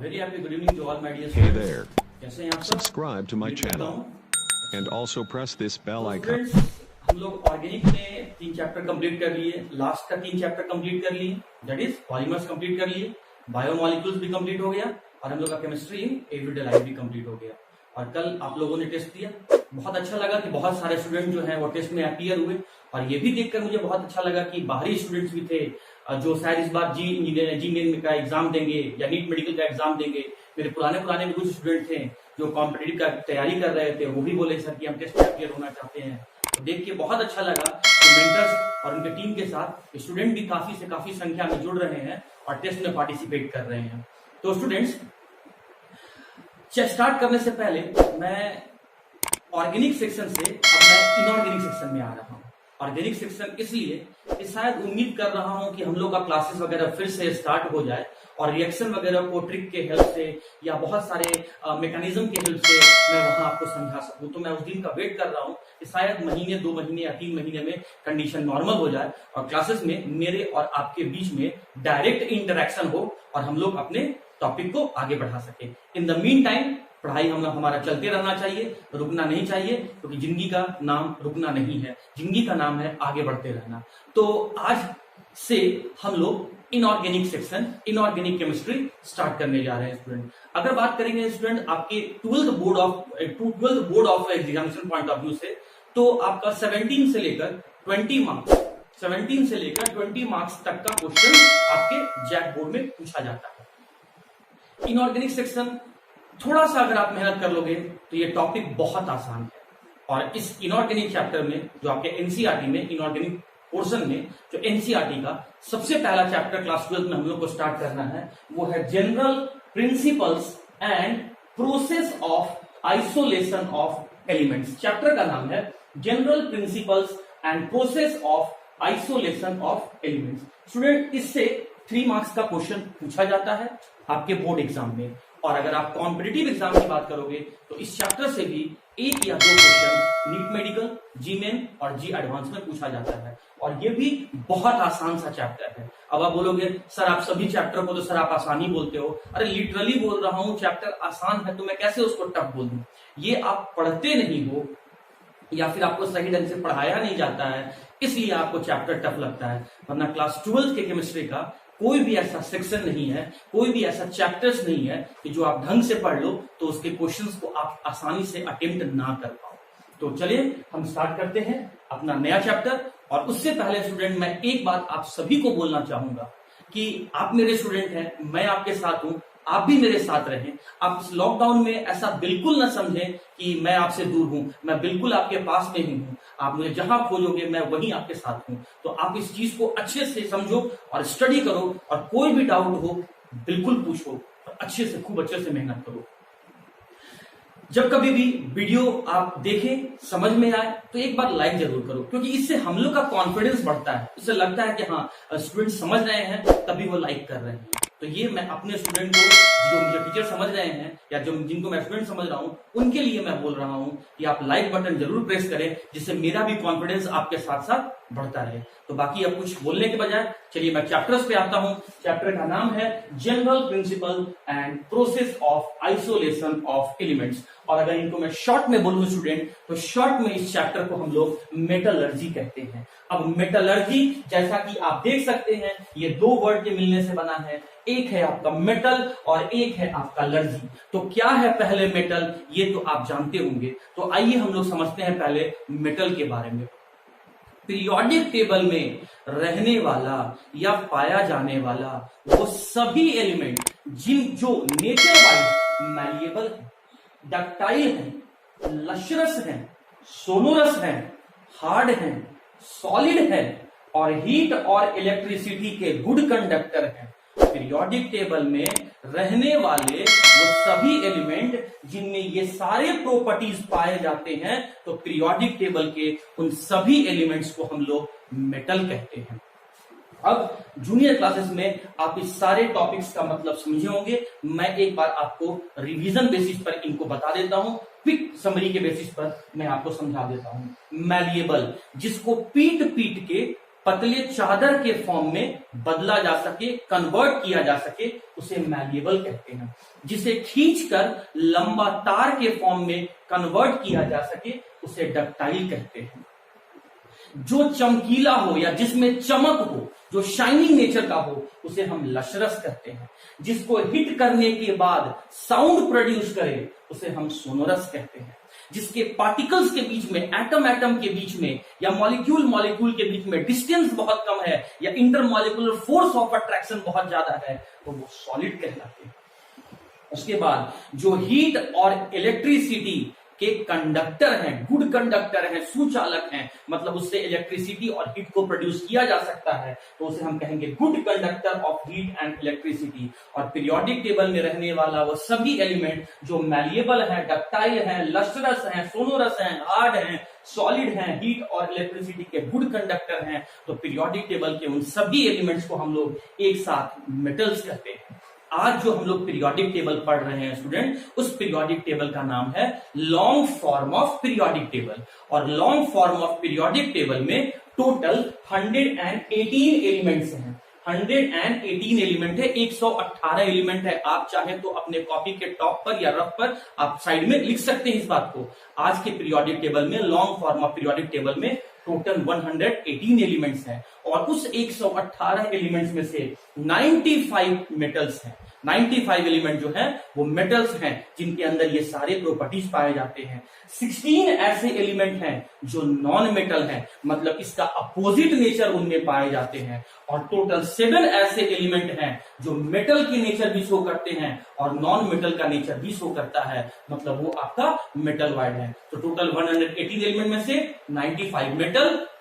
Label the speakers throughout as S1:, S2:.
S1: Very happy good evening to all my dear
S2: Hey
S1: students.
S2: there.
S1: कैसे हैं आप सब?
S2: Subscribe to my
S1: उम्मीद करता
S2: channel
S1: हूं।
S2: and also press this bell
S1: तो
S2: icon.
S1: स्टूडेंट्स, हम लोग ऑर्गेनिक में 3 चैप्टर कंप्लीट कर लिए, लास्ट का 3 चैप्टर कंप्लीट कर लिए, दैट इज पॉलीमर्स कंप्लीट कर लिए, बायोमोलिक्यूल्स भी कंप्लीट हो गया और हम लोग का केमिस्ट्री इन एवरीडे लाइफ भी कंप्लीट हो गया। और कल आप लोगों ने टेस्ट दिया, बहुत अच्छा लगा कि बहुत सारे स्टूडेंट जो हैं वो टेस्ट में अपीयर हुए और ये भी देखकर मुझे बहुत अच्छा लगा कि बाहरी स्टूडेंट्स भी थे जो शायद इस बार जी मेन का एग्जाम देंगे या नीट मेडिकल का एग्जाम देंगे। मेरे पुराने भी कुछ स्टूडेंट थे जो कॉम्पिटिटिव का तैयारी कर रहे थे, वो भी बोले सर कि हम टेस्ट में अपीयर होना चाहते हैं। तो देख के बहुत अच्छा लगा कि मेंटर्स और उनके टीम के साथ स्टूडेंट भी काफी संख्या में जुड़ रहे हैं और टेस्ट में पार्टिसिपेट कर रहे हैं। तो स्टूडेंट्स, स्टार्ट करने से पहले मैं ऑर्गेनिक सेक्शन से अब मैं इनऑर्गेनिक सेक्शन में आ रहा हूं। ऑर्गेनिक सेक्शन इसलिए कि शायद उम्मीद कर रहा हूं कि हम लोग का क्लासेस वगैरह फिर से स्टार्ट हो जाए और रिएक्शन वगैरह को ट्रिक के हेल्प से या बहुत सारे मैकेनिज्म के हेल्प से मैं वहां आपको समझा सकूं। तो मैं उस दिन का वेट कर रहा हूं कि शायद महीने 2 महीने या 3 महीने में कंडीशन नॉर्मल हो जाए और क्लासेस में मेरे और आपके बीच में डायरेक्ट इंटरेक्शन हो और हम लोग अपने टॉपिक को आगे बढ़ा सके। इन द मीन टाइम पढ़ाई हमारा चलते रहना चाहिए, रुकना नहीं चाहिए, क्योंकि जिंदगी का नाम रुकना नहीं है, जिंदगी का नाम है आगे बढ़ते रहना। तो आज से हम लोग inorganic section, inorganic chemistry start करने जा रहे हैं स्टूडेंट। अगर बात करेंगे स्टूडेंट आपके 12th board of examination point of view से, तो आपका 17 से लेकर 20 मार्क्स 17 से लेकर 20 मार्क्स तक का क्वेश्चन आपके जैक बोर्ड में पूछा जाता है। इनऑर्गेनिक सेक्शन थोड़ा सा अगर आप मेहनत कर लोगे तो ये टॉपिक बहुत आसान है। और इस इनऑर्गेनिक चैप्टर में जो आपके एनसीईआरटी में इनऑर्गेनिक पोर्शन में जो एनसीईआरटी का सबसे पहला चैप्टर क्लास 12 में हम लोग को स्टार्ट करना है, वो है general principles and process of isolation of elements. Chapter का नाम है general principles and process of isolation of elements. Student, इससे 3 मार्क्स का क्वेश्चन पूछा जाता है आपके बोर्ड एग्जाम में। और अगर आप कॉम्पिटिटिव एग्जाम की बात करोगे तो इस चैप्टर से भी 1 या 2 क्वेश्चन नीट मेडिकल, जी मेन और जी एडवांस में पूछा जाता है और ये भी बहुत आसान सा चैप्टर है। अब आप बोलोगे सर आप सभी चैप्टर को तो सर आप आसानी बोलते हो। अरे लिटरली बोल रहा हूं, चैप्टर आसान है तो मैं कैसे उसको टफ बोल दूं। ये आप पढ़ते नहीं हो या फिर आपको सही ढंग से पढ़ाया नहीं जाता है, इसलिए आपको चैप्टर टफ लगता है। वरना क्लास 12 के केमिस्ट्री का कोई भी ऐसा सेक्शन नहीं है, कोई भी ऐसा चैप्टर्स नहीं है कि जो आप ढंग से पढ़ लो तो उसके क्वेश्चंस को आप आसानी से अटेम्प्ट ना कर पाओ। तो चलिए हम स्टार्ट करते हैं अपना नया चैप्टर। और उससे पहले स्टूडेंट, मैं एक बात आप सभी को बोलना चाहूंगा कि आप मेरे स्टूडेंट हैं, मैं आपके साथ हूं, आप भी मेरे साथ रहें। आप इस लॉकडाउन में ऐसा बिल्कुल ना समझें कि मैं आपसे दूर हूं, मैं बिल्कुल आपके पास में ही हूं। आप मुझे जहां खोजोगे मैं वहीं आपके साथ हूं। तो आप इस चीज को अच्छे से समझो और स्टडी करो और कोई भी डाउट हो बिल्कुल पूछो और अच्छे से, खूब अच्छे से मेहनत करो। जब कभी भी वीडियो आप देखें, समझ में आए तो एक बार लाइक जरूर करो, क्योंकि इससे हम लोग का कॉन्फिडेंस बढ़ता है। इससे लगता है कि हाँ स्टूडेंट समझ रहे हैं तभी वो लाइक कर रहे हैं। तो ये मैं अपने स्टूडेंट को, जो मुझे टीचर समझ रहे हैं या जो जिनको मैं स्टूडेंट समझ रहा हूं, उनके लिए मैं बोल रहा हूं कि आप लाइक बटन जरूर प्रेस करें, जिससे मेरा भी कॉन्फिडेंस आपके साथ साथ बढ़ता रहे। तो बाकी अब कुछ बोलने के बजाय चलिए मैं चैप्टर्स पे आता हूं। चैप्टर का नाम है general principle and process of isolation of elements. और अगर इनको मैं शॉर्ट में बोलूं स्टूडेंट, तो शॉर्ट में इस चैप्टर को हम लोग मेटलर्जी कहते हैं। अब मेटलर्जी, जैसा कि आप देख सकते हैं, ये 2 वर्ड के मिलने से बना है। एक है आपका मेटल और एक है आपका लर्जी। तो क्या है पहले मेटल, ये तो आप जानते होंगे। तो आइए हम लोग समझते हैं पहले मेटल के बारे में। पीरियोडिक टेबल में रहने वाला या पाया जाने वाला वो सभी एलिमेंट जो नेचर वाइज मैलिएबल है, डक्टाइल है, लश्रस है, सोनोरस है, हार्ड है, सॉलिड है और हीट और इलेक्ट्रिसिटी के गुड कंडक्टर है। पीरियोडिक टेबल में रहने वाले वो सभी एलिमेंट जिनमें ये सारे प्रॉपर्टीज पाए जाते हैं, तो पीरियोडिक टेबल के उन सभी एलिमेंट्स को हम लोग मेटल कहते हैं। अब जूनियर क्लासेस में आप इस सारे टॉपिक्स का मतलब समझे होंगे। मैं एक बार आपको रिवीजन बेसिस पर इनको बता देता हूं, क्विक समरी के बेसिस पर मैं आपको समझा देता हूं। मैलिएबल, जिसको पीट पीट के पतले चादर के फॉर्म में बदला जा सके, कन्वर्ट किया जा सके, उसे मैलिएबल कहते हैं। जिसे खींचकर लंबा तार के फॉर्म में कन्वर्ट किया जा सके, उसे डक्टाइल कहते हैं। जो चमकीला हो या जिसमें चमक हो, जो शाइनिंग नेचर का हो, उसे हम लशरस कहते हैं। जिसको हिट करने के बाद साउंड प्रोड्यूस करे, उसे हम सोनोरस कहते हैं। जिसके पार्टिकल्स के बीच में, एटम एटम के बीच में या मॉलिक्यूल मॉलिक्यूल के बीच में डिस्टेंस बहुत कम है या इंटरमॉलिक्यूलर फोर्स ऑफ अट्रैक्शन बहुत ज्यादा है, तो वो सॉलिड कहलाते हैं। उसके बाद जो हीट और इलेक्ट्रिसिटी के कंडक्टर हैं, गुड कंडक्टर हैं, सुचालक हैं, मतलब उससे इलेक्ट्रिसिटी और हीट को प्रोड्यूस किया जा सकता है, तो उसे हम कहेंगे good conductor of heat and electricity. और पीरियोडिक टेबल में रहने वाला वो सभी एलिमेंट जो मैलिएबल है, डक्टाइल है, लस्ट्रस है, सोनोरस है, हार्ड है, सॉलिड है, हीट और इलेक्ट्रिसिटी के गुड कंडक्टर हैं, तो पीरियोडिक टेबल के उन सभी एलिमेंट्स को हम लोग एक साथ मेटल्स कहते हैं। आज जो हम लोग पीरियोडिक टेबल पढ़ रहे हैं स्टूडेंट, उस पीरियोडिक टेबल का नाम है long form of periodic table. और long form of periodic table में टोटल 118 एलिमेंट्स हैं। 118 एलिमेंट है, 118 एलिमेंट है। आप चाहे तो अपने कॉपी के टॉप पर या रफ पर आप साइड में लिख सकते हैं इस बात को। आज के पीरियोडिक टेबल में, long form of periodic table में टोटल 118 एलिमेंट्स हैं और उस 118 एलिमेंट्स में से 95 मेटल्स हैं। 95 एलिमेंट जो हैं वो मेटल्स हैं जिनके अंदर ये सारे प्रॉपर्टीज पाए जाते हैं। 16 ऐसे एलिमेंट हैं जो नॉन मेटल हैं, मतलब इसका अपोजिट नेचर उनमें पाए जाते हैं। और टोटल 7 ऐसे एलिमेंट हैं जो मेटल के नेचर भी शो करते हैं और नॉन मेटल का नेचर भी शो करता है, मतलब वो आपका मेटल वाइड है। तो टोटल 118 एलिमेंट में से 95 metal,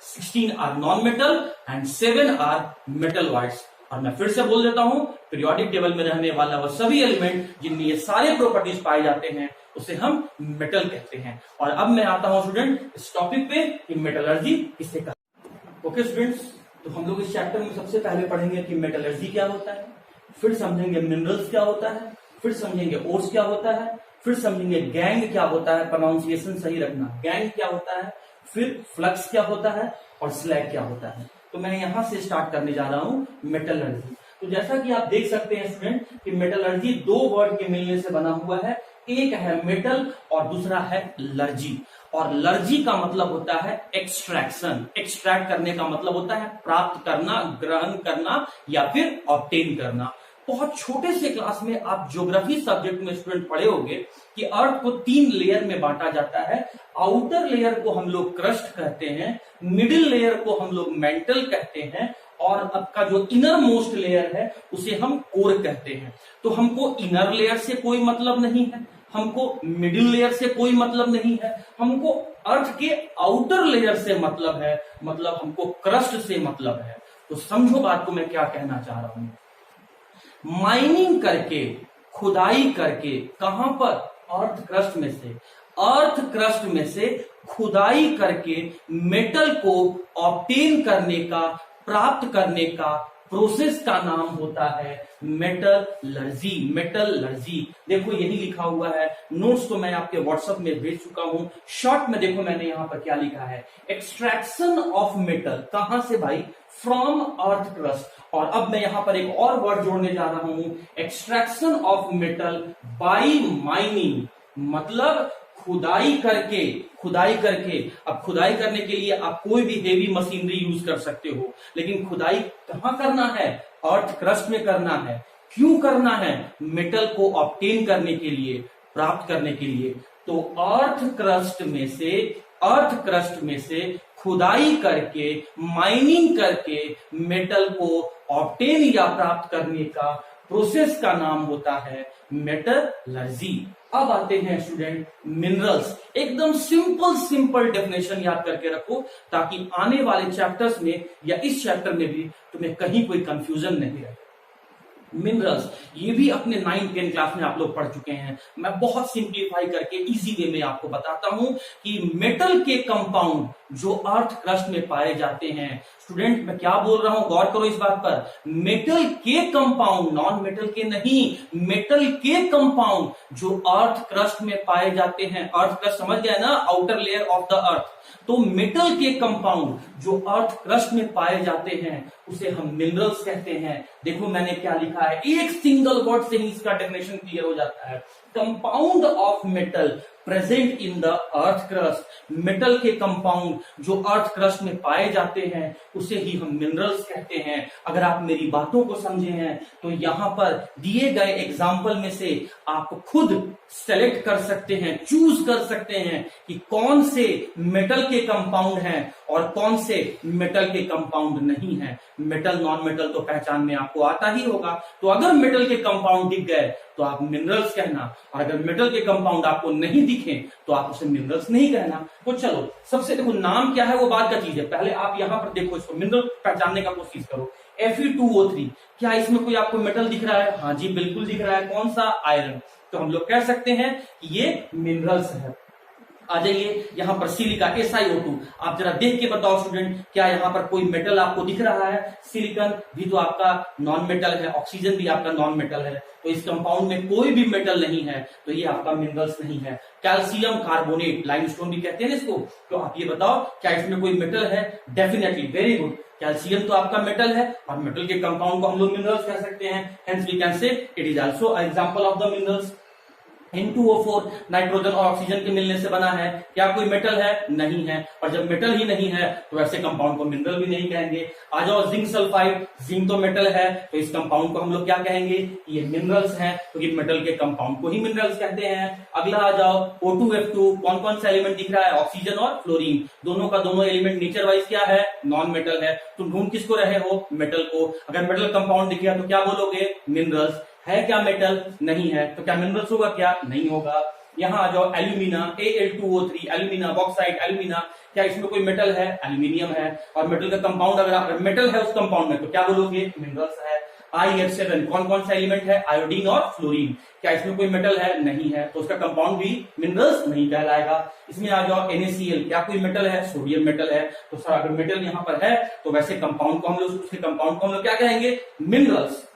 S1: 16 are non metal and 7 are metal वाइड्स। और मैं फिर से बोल देता हूं, पीरियोडिक टेबल में रहने वाला वो सभी एलिमेंट जिनमें ये सारे प्रॉपर्टीज पाए जाते हैं, उसे हम मेटल कहते हैं। और अब मैं आता हूं स्टूडेंट इस टॉपिक पे कि मेटलर्जी किसे कहते। ओके स्टूडेंट्स, तो हम लोग इस चैप्टर में सबसे पहले पढ़ेंगे कि मेटलर्जी क्या होता है, फिर समझेंगे मिनरल्स क्या होता है, फिर समझेंगे ओर्स क्या होता है, फिर समझेंगे गैंग क्या होता है, प्रोनाउंसिएशन सही रखना, गैंग क्या होता है, फिर फ्लक्स क्या होता है और स्लैग क्या होता है। तो मैं यहां से स्टार्ट करने जा रहा हूं मेटलर्जी। तो जैसा कि आप देख सकते हैं स्टूडेंट कि मेटलर्जी दो वर्ड के मिलने से बना हुआ है, एक है मेटल और दूसरा है लर्जी। और लर्जी का मतलब होता है एक्सट्रैक्शन, एक्सट्रैक्ट करने का मतलब होता है प्राप्त करना, ग्रहण करना या फिर ऑब्टेन करना। बहुत छोटे से क्लास में आप ज्योग्राफी सब्जेक्ट में स्टूडेंट पढ़े होंगे कि अर्थ को 3 लेयर में बांटा जाता है। आउटर लेयर को हम लोग क्रस्ट कहते हैं, मिडिल लेयर को हम लोग मेंटल कहते हैं और आपका जो इनर मोस्ट लेयर है उसे हम कोर कहते हैं। तो हमको इनर लेयर से कोई मतलब नहीं है, हमको मिडिल लेयर से कोई मतलब नहीं है, हमको अर्थ के आउटर लेयर से मतलब है, मतलब हमको क्रस्ट से मतलब है। तो समझो बात को मैं क्या कहना चाह रहा हूं। माइनिंग करके, खुदाई करके, कहां पर? अर्थ क्रस्ट में से, अर्थ क्रस्ट में से खुदाई करके मेटल को ऑब्टेन करने का, प्राप्त करने का प्रोसेस का नाम होता है मेटलर्जी। मेटलर्जी देखो यही लिखा हुआ है, नोट्स तो मैं आपके व्हाट्सएप में भेज चुका हूं। शॉर्ट में देखो मैंने यहां पर क्या लिखा है, एक्सट्रैक्शन ऑफ मेटल। कहां से भाई? From earth crust. और अब मैं यहां पर एक और वर्ड जोड़ने जा रहा हूं, extraction of metal by mining, मतलब खुदाई करके। खुदाई करके, अब खुदाई करने के लिए आप कोई भी हेवी मशीनरी यूज कर सकते हो, लेकिन खुदाई कहां करना है? अर्थ क्रस्ट में करना है। क्यों करना है? मेटल को ऑब्टेन करने के लिए, प्राप्त करने के लिए। तो अर्थ क्रस्ट में से, अर्थ क्रस्ट में से खुदाई करके, माइनिंग करके मेटल को ऑब्टेन या प्राप्त करने का प्रोसेस का नाम होता है मेटलर्जी। अब आते हैं स्टूडेंट मिनरल्स। एकदम सिंपल डेफिनेशन याद करके रखो ताकि आने वाले चैप्टर्स में या इस चैप्टर में भी तुम्हें कहीं कोई कंफ्यूजन नहीं रहे। मिनरल्स ये भी अपने 9-10 क्लास में आप लोग पढ़ चुके हैं। मैं बहुत सिंप्लीफाई करके इजी वे में आपको बताता हूं कि मेटल के कंपाउंड जो अर्थ क्रस्ट में पाए जाते हैं, स्टूडेंट मैं क्या बोल रहा हूं, गौर करो इस बात पर। मेटल के कंपाउंड, नॉन मेटल के नहीं, मेटल के कंपाउंड जो अर्थ क्रस्ट में पाए जाते हैं। अर्थ क्रस्ट समझ गया ना, outer layer of the earth. तो मेटल के कंपाउंड जो अर्थ क्रस्ट में पाए जाते हैं उसे हम मिनरल्स कहते हैं। देखो मैंने क्या लिखा है, एक सिंगल वर्ड से ही इसका डेफिनेशन क्लियर हो जाता है। Compound of metal present in the earth crust, metal के कंपाउंड जो अर्थ क्रस्ट में पाए जाते हैं उसे ही हम मिनरल्स कहते हैं। अगर आप मेरी बातों को समझे हैं तो यहां पर दिए गए एग्जाम्पल में से आप खुद सेलेक्ट कर सकते हैं, चूज कर सकते हैं कि कौन से मेटल के कंपाउंड हैं और कौन से मेटल के कंपाउंड नहीं है। मेटल नॉन मेटल तो पहचान में आपको आता ही होगा, तो अगर मेटल के कंपाउंड दिख गए तो आप मिनरल्स कहना, और अगर मेटल के कंपाउंड आपको नहीं दिखे तो आप उसे मिनरल्स नहीं कहना। तो चलो सबसे देखो नाम क्या है वो बात का चीज है, पहले आप यहां पर देखो, इसको मिनरल पहचानने का कोशिश करो। Fe2O3, क्या इसमें कोई आपको मेटल दिख रहा है? हाँ जी बिल्कुल दिख रहा है। कौन सा? आयरन। तो हम लोग कह सकते हैं कि ये मिनरल्स है। आ जाइए यहां पर सिलिका SiO2, आप जरा देख के बताओ स्टूडेंट, क्या यहां पर कोई मेटल आपको दिख रहा है? सिलिकॉन भी तो आपका नॉन मेटल है, ऑक्सीजन भी आपका नॉन मेटल है, तो इस कंपाउंड में कोई भी मेटल नहीं है, तो ये आपका मिनरल्स नहीं है। कैल्शियम कार्बोनेट, लाइमस्टोन भी कहते हैं इसको, तो आप ये बताओ क्या इसमें कोई मेटल है? डेफिनेटली, वेरी गुड, कैल्शियम तो आपका मेटल है और मेटल के कंपाउंड को हम लोग मिनरल्स कह सकते हैं। Hence we can say it is also example of the minerals. N2O4 nitrogen और ऑक्सीजन के मिलने से बना है, क्या कोई मेटल है? नहीं है, और जब मेटल ही नहीं है तो ऐसे कंपाउंड को मिनरल भी नहीं कहेंगे। आ जाओ जिंक सल्फाइड, जिंक तो मेटल है, तो इस कंपाउंड को हम लोग क्या कहेंगे? ये मिनरल्स हैं, क्योंकि मेटल के कंपाउंड को ही मिनरल्स कहते हैं। अगला आ जाओ O2F2, कौन कौन सा एलिमेंट दिख रहा है? ऑक्सीजन और फ्लोरीन, दोनों का दोनों एलिमेंट नेचर वाइज क्या है? नॉन मेटल है। तुम ढूंढ किसको रहे हो? मेटल को। अगर मेटल कंपाउंड दिख गया तो क्या बोलोगे? मिनरल्स। है क्या मेटल? नहीं है, तो क्या मिनरल्स होगा? क्या नहीं होगा। यहां आ जाओ alumina, Al2O3, alumina, bauxite, alumina, क्या इसमें कोई मेटल है? एल्यूमिनियम है, और मेटल का कंपाउंड अगर मेटल है उस कंपाउंड में तो क्या बोलोगे? मिनरल्स है। IF7, कौन कौन सा एलिमेंट है? आयोडीन और फ्लोरीन, क्या इसमें कोई मेटल है? नहीं है, तो उसका कंपाउंड भी मिनरल्स नहीं कहलाएगा। इसमें आ जाओ NaCl, क्या कोई मेटल है? सोडियम मेटल है, तो सर अगर मेटल यहां पर है तो वैसे कंपाउंड को हम लोग, उसके कंपाउंड को हम लोग क्या कहेंगे? मिनरल्स।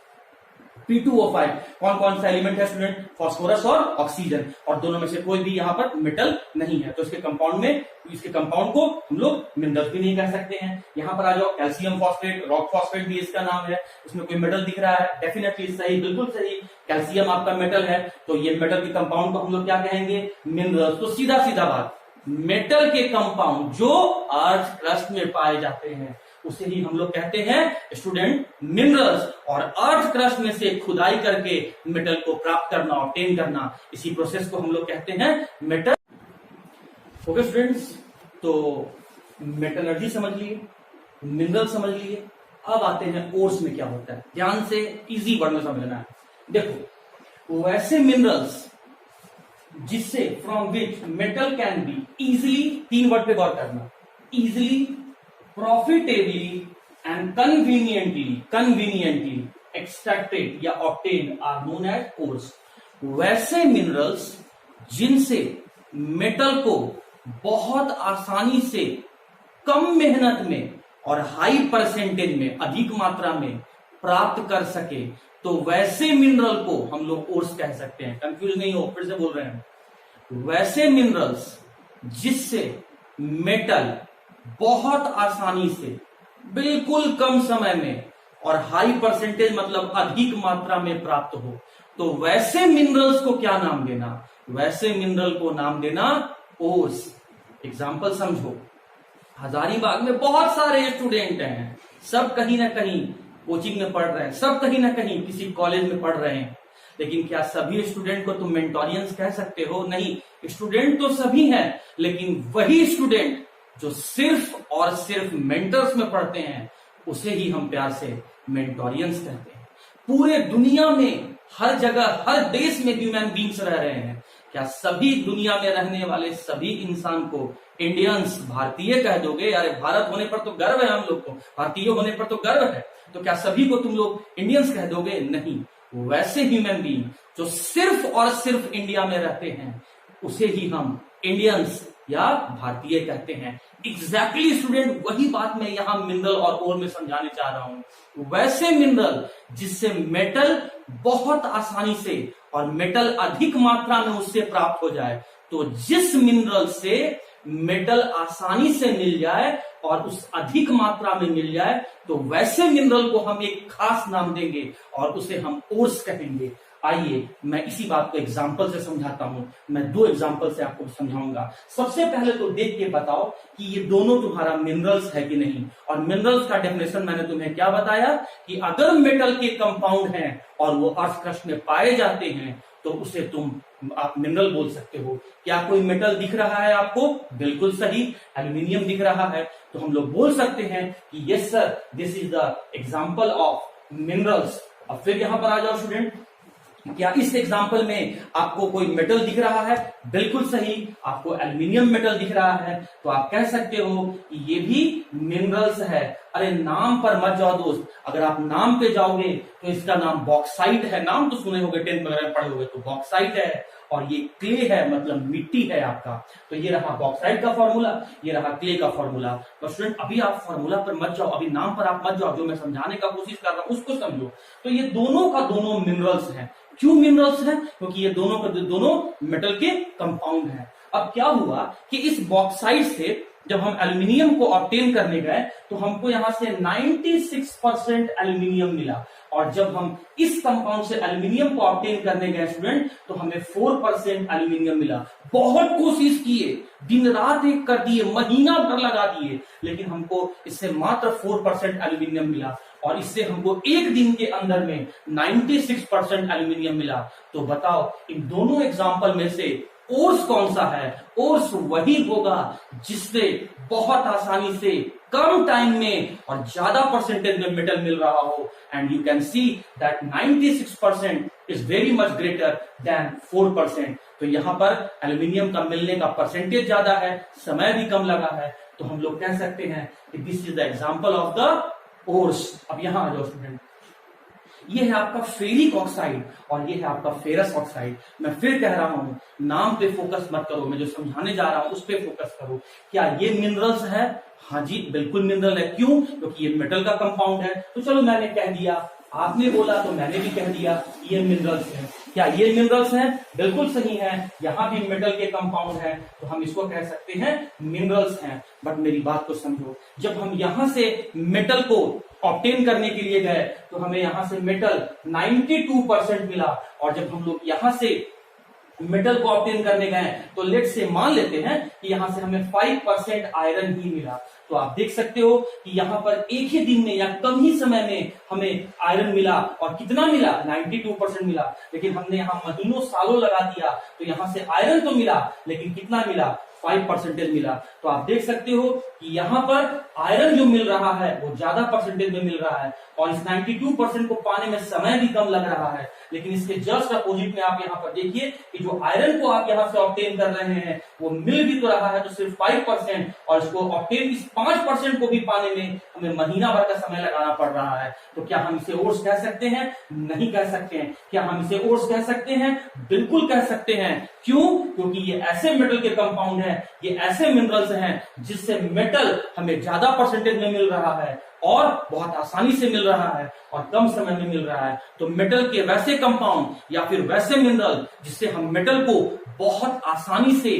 S1: P2O5, कौन कौन सा एलिमेंट है स्टूडेंट? फास्फोरस और ऑक्सीजन, और दोनों में से कोई भी यहाँ पर मेटल नहीं है, तो इसके कंपाउंड में, इसके कंपाउंड को हम लोग मिनरल्स भी नहीं कह सकते हैं। यहाँ पर आ जाओ कैल्शियम फॉस्फेट, रॉक फॉस्फेट भी इसका नाम है, उसमें कोई मेटल दिख रहा है? डेफिनेटली सही, बिल्कुल सही, कैल्शियम आपका मेटल है, तो ये मेटल के कंपाउंड को हम लोग क्या कहेंगे? मिनरल्स। तो सीधा सीधा बात, मेटल के कंपाउंड जो अर्थ क्रस्ट में पाए जाते हैं उसे ही हम लोग कहते हैं स्टूडेंट मिनरल्स, और अर्थ क्रस्ट में से खुदाई करके मेटल को प्राप्त करना, ऑब्टेन करना, इसी प्रोसेस को हम लोग कहते हैं मेटल। ओके स्टूडेंट्स, तो मेटलर्जी समझ लिए, मिनरल समझ लिए, अब आते हैं ओर्स में क्या होता है। ध्यान से इजी वर्ड में समझना है। देखो वैसे मिनरल्स जिससे from which metal can be easily, 3 word पे गौर करना, easily, profitably and conveniently extracted या obtained are known as ores। वैसे मिनरल्स जिनसे मेटल को बहुत आसानी से, कम मेहनत में और हाई परसेंटेज में, अधिक मात्रा में प्राप्त कर सके, तो वैसे मिनरल को हम लोग ओर्स कह सकते हैं। कंफ्यूज नहीं हो, फिर से बोल रहे हैं, वैसे मिनरल्स जिससे मेटल बहुत आसानी से, बिल्कुल कम समय में और हाई परसेंटेज मतलब अधिक मात्रा में प्राप्त हो, तो वैसे मिनरल्स को क्या नाम देना? वैसे मिनरल को नाम देना ओर्स। एग्जाम्पल समझो, हजारीबाग में बहुत सारे स्टूडेंट हैं, सब कहीं ना कहीं कोचिंग में पढ़ रहे हैं, सब कहीं ना कहीं किसी कॉलेज में पढ़ रहे हैं, लेकिन क्या सभी स्टूडेंट को तुम मेंटोरियंस कह सकते हो? नहीं, स्टूडेंट तो सभी हैं, लेकिन वही स्टूडेंट जो सिर्फ और सिर्फ मेंटर्स में पढ़ते हैं उसे ही हम प्यार से मेंटोरियंस कहते हैं। पूरे दुनिया में हर जगह, हर देश में ह्यूमन बींग्स रह रहे हैं, क्या सभी दुनिया में रहने वाले सभी इंसान को इंडियंस, भारतीय कह दोगे? यार भारत होने पर तो गर्व है हम लोग को, भारतीय होने पर तो गर्व है, तो क्या सभी को तुम लोग इंडियंस कह दोगे? नहीं, वैसे ह्यूमन बींग जो सिर्फ और सिर्फ इंडिया में रहते हैं उसे ही हम इंडियंस या भारतीय कहते हैं। एग्जैक्टली स्टूडेंट वही बात मैं यहां मिनरल और ओर में समझाने चाह रहा हूं। वैसे मिनरल जिससे मेटल बहुत आसानी से और मेटल अधिक मात्रा में उससे प्राप्त हो जाए, तो जिस मिनरल से मेटल आसानी से मिल जाए और उस अधिक मात्रा में मिल जाए तो वैसे मिनरल को हम एक खास नाम देंगे और उसे हम ओर्स कहेंगे। आइए मैं इसी बात को एग्जाम्पल से समझाता हूं। मैं 2 एग्जाम्पल से आपको समझाऊंगा। सबसे पहले तो देख के बताओ कि ये दोनों तुम्हारा मिनरल्स है कि नहीं। और मिनरल्स का डेफिनेशन मैंने तुम्हें क्या बताया कि अगर मेटल के कंपाउंड हैं और वो अर्थ क्रस्ट में पाए जाते हैं तो उसे आप मिनरल बोल सकते हो। क्या कोई मेटल दिख रहा है आपको? बिल्कुल सही, एल्यूमिनियम दिख रहा है। तो हम लोग बोल सकते हैं कि yes sir, this is the example of minerals. अब फिर यहां पर आ जाओ स्टूडेंट, क्या इस एग्जाम्पल में आपको कोई मेटल दिख रहा है? बिल्कुल सही, आपको एल्यूमिनियम मेटल दिख रहा है। तो आप कह सकते हो कि ये भी मिनरल्स है। अरे नाम पर मत जाओ दोस्त, अगर आप नाम पे जाओगे तो इसका नाम बॉक्साइट है। नाम तो सुने होगे, 10th वगैरह में पढ़े होगे। तो बॉक्साइट है और ये क्ले है, मतलब मिट्टी है आपका। तो ये रहा बॉक्साइट का फॉर्मूला, ये रहा क्ले का फॉर्मूला। तो स्टूडेंट अभी आप फॉर्मूला पर मत जाओ, अभी नाम पर आप मत जाओ, जो मैं समझाने का कोशिश कर रहा हूं उसको समझो। तो ये दोनों का दोनों मिनरल्स हैं। क्यों मिनरल्स हैं? क्योंकि ये दोनों का दोनों मेटल के कंपाउंड हैं। अब क्या हुआ कि इस बॉक्साइट से जब हम एल्यूमिनियम को ऑब्टेन करने गए तो हमको यहां से 96% एल्यूमिनियम मिला। और जब हम इस कंपाउंड से एल्यूमिनियम को ऑब्टेन करने गए स्टूडेंट तो हमें 4% एल्यूमिनियम मिला। बहुत कोशिश किए, दिन रात एक कर दिए, महीना भर लगा दिए, लेकिन हमको इससे मात्र 4% एल्यूमिनियम मिला। और इससे हमको एक दिन के अंदर में 96% एल्यूमिनियम मिला। तो बताओ इन दोनों एग्जाम्पल में से ओर्स कौन सा है? ओर्स वही होगा जिससे बहुत आसानी से कम टाइम में और ज्यादा परसेंटेज में मेटल मिल रहा हो। And you can see that 96% is very much greater than 4%। तो यहां पर एल्यूमिनियम का मिलने का परसेंटेज ज्यादा है, समय भी कम लगा है। तो हम लोग कह सकते हैं कि this is the example of the ores. अब यहां आ जाओ स्टूडेंट, ये है आपका फेरिक ऑक्साइड और ये है आपका फेरस ऑक्साइड। मैं फिर कह रहा हूं, नाम पे फोकस मत करो, मैं जो समझाने जा रहा हूं उस पे फोकस करो। क्या ये मिनरल्स है? हाँ जी बिल्कुल मिनरल है। क्यों? क्योंकि ये मेटल का कंपाउंड है। तो चलो मैंने कह दिया, आपने बोला तो मैंने भी कह दिया, ये मिनरल्स है। क्या ये मिनरल्स हैं? बिल्कुल सही है। यहां भी मेटल के कंपाउंड है तो हम इसको कह सकते हैं मिनरल्स हैं। बट मेरी बात को समझो, जब हम यहां से मेटल को ऑब्टेन करने के लिए गए तो हमें यहां से मेटल 92% मिला। और जब हम लोग यहां से मेटल को ऑब्टेन करने गए तो लेट से मान लेते हैं कि यहां से हमें 5% आयरन ही मिला। तो आप देख सकते हो कि यहां पर एक ही दिन में या कम ही समय में हमें आयरन मिला। और कितना मिला? 92% मिला। लेकिन हमने यहां महीनों सालों लगा दिया तो यहां से आयरन तो मिला, लेकिन कितना मिला? 5% मिला। तो आप देख सकते हो कि यहां पर आयरन जो मिल रहा है वो ज्यादा परसेंटेज में मिल रहा है और इस 92% को पाने में समय भी कम लग रहा है। लेकिन इसके जस्ट अपोजिट में आप यहाँ पर देखिए कि जो आयरन को आप यहाँ से ऑब्टेन कर रहे हैं वो मिल भी तो रहा है तो सिर्फ 5%, और इसको ऑब्टेन इस 5% को भी पाने में हमें महीना भर का समय लगाना पड़ रहा है। तो क्या हम इसे ओर्स कह सकते हैं? नहीं कह सकते हैं। क्या हम इसे ओर्स कह सकते हैं? बिल्कुल कह सकते हैं। क्यों? क्योंकि ये ऐसे मेटल के कंपाउंड है, ये ऐसे मिनरल्स हैं जिससे मेटल हमें ज्यादा परसेंटेज में मिल रहा है और बहुत आसानी से मिल रहा है और कम समय में मिल रहा है। तो मेटल के वैसे कंपाउंड या फिर वैसे मिनरल जिससे हम मेटल को बहुत आसानी से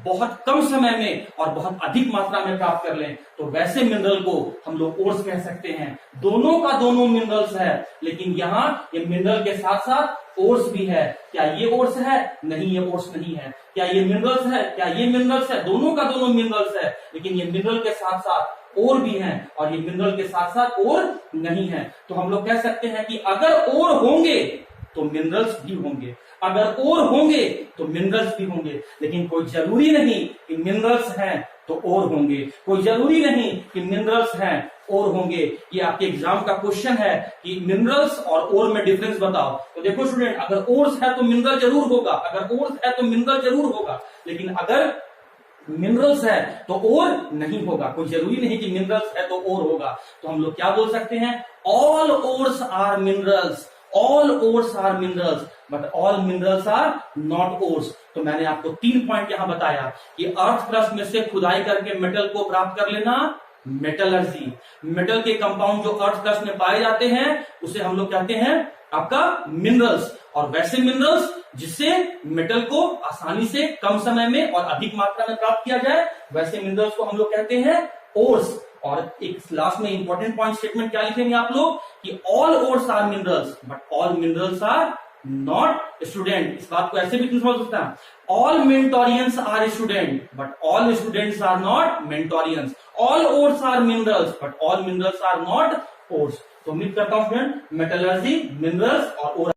S1: बहुत कम समय में और बहुत अधिक मात्रा में प्राप्त कर लें, तो वैसे मिनरल को हम लोग ओर्स कह सकते हैं। दोनों का दोनों मिनरल्स है, लेकिन यहाँ ये मिनरल के साथ साथ ओर्स भी है। क्या ये ओर्स है? नहीं, ये ओर्स नहीं है। क्या ये मिनरल्स है? क्या ये मिनरल्स है? दोनों का दोनों मिनरल्स है, लेकिन ये मिनरल के साथ साथ और भी हैं और ये मिनरल के साथ साथ और नहीं है। तो हम लोग कह सकते हैं कि अगर और होंगे तो मिनरल्स भी होंगे, अगर और होंगे तो मिनरल्स भी होंगे। लेकिन कोई जरूरी नहीं कि मिनरल्स हैं तो और होंगे, कोई जरूरी नहीं कि मिनरल्स हैं और होंगे। ये आपके एग्जाम का क्वेश्चन है कि मिनरल्स और में डिफरेंस बताओ। तो देखो स्टूडेंट, अगर ओर्स है तो मिनरल जरूर होगा, अगर ओर्स है तो मिनरल जरूर होगा, लेकिन अगर मिनरल्स है तो और नहीं होगा। कोई जरूरी नहीं कि मिनरल्स है तो और होगा। तो हम लोग क्या बोल सकते हैं? All ores are minerals, all ores are minerals, but all minerals are not ores. तो मैंने आपको 3 पॉइंट यहां बताया कि अर्थ क्रस्ट में से खुदाई करके मेटल को प्राप्त कर लेना, मेटलर्जी। मेटल के कंपाउंड जो अर्थ क्रस्ट में पाए जाते हैं उसे हम लोग कहते हैं आपका मिनरल्स, और वैसे मिनरल्स जिससे मेटल को आसानी से कम समय में और अधिक मात्रा में प्राप्त किया जाए, वैसे मिनरल्स को हम लोग कहते हैं ओर्स। और एक लास्ट में इंपॉर्टेंट पॉइंट स्टेटमेंट क्या लिखेंगे आप लोग कि all ores are minerals but all minerals are not student. इस बात को ऐसे भी समझ सकता है, all Mentorians are student but all students are not Mentorians, all ores are minerals but all minerals are not ores. तो उम्मीद करता हूं स्टूडेंट मेटलर्जी, मिनरल्स और ओर।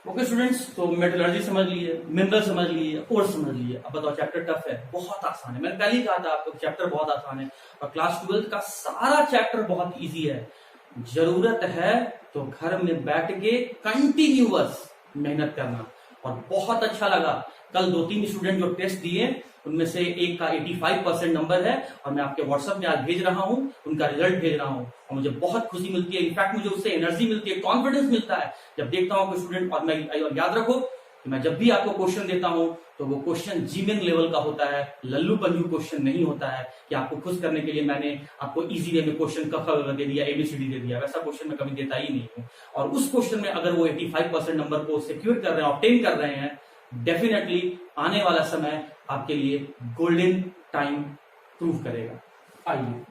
S1: ओके स्टूडेंट्स, तो मेटलर्जी समझ लिए, मिनरल समझ लिए, और समझ लिए। अब बताओ चैप्टर टफ है? बहुत आसान है। मैंने पहले ही कहा था आपको चैप्टर बहुत आसान है, और क्लास 12 का सारा चैप्टर बहुत इजी है। जरूरत है तो घर में बैठ के कंटिन्यूअस मेहनत करना। और बहुत अच्छा लगा, कल 2-3 स्टूडेंट जो टेस्ट दिए उनमें से एक का 85% नंबर है, और मैं आपके व्हाट्सएप में आज भेज रहा हूं, उनका रिजल्ट भेज रहा हूं, और मुझे बहुत खुशी मिलती है। इनफैक्ट मुझे उससे एनर्जी मिलती है, कॉन्फिडेंस मिलता है जब देखता हूं कि स्टूडेंट। और मैं याद रखो कि मैं जब भी आपको क्वेश्चन देता हूं तो वो क्वेश्चन जीमेन लेवल का होता है, लल्लू पंजू क्वेश्चन नहीं होता है कि आपको खुश करने के लिए मैंने आपको इजी वे में क्वेश्चन क ख दे दिया, ABCD दे दिया। वैसा क्वेश्चन मैं कभी देता ही नहीं हूं। और उस क्वेश्चन में अगर वो 85% नंबर को सिक्योर कर रहे हैं, ऑब्टेन कर रहे हैं, डेफिनेटली आने वाला समय आपके लिए गोल्डन टाइम प्रूव करेगा। आइए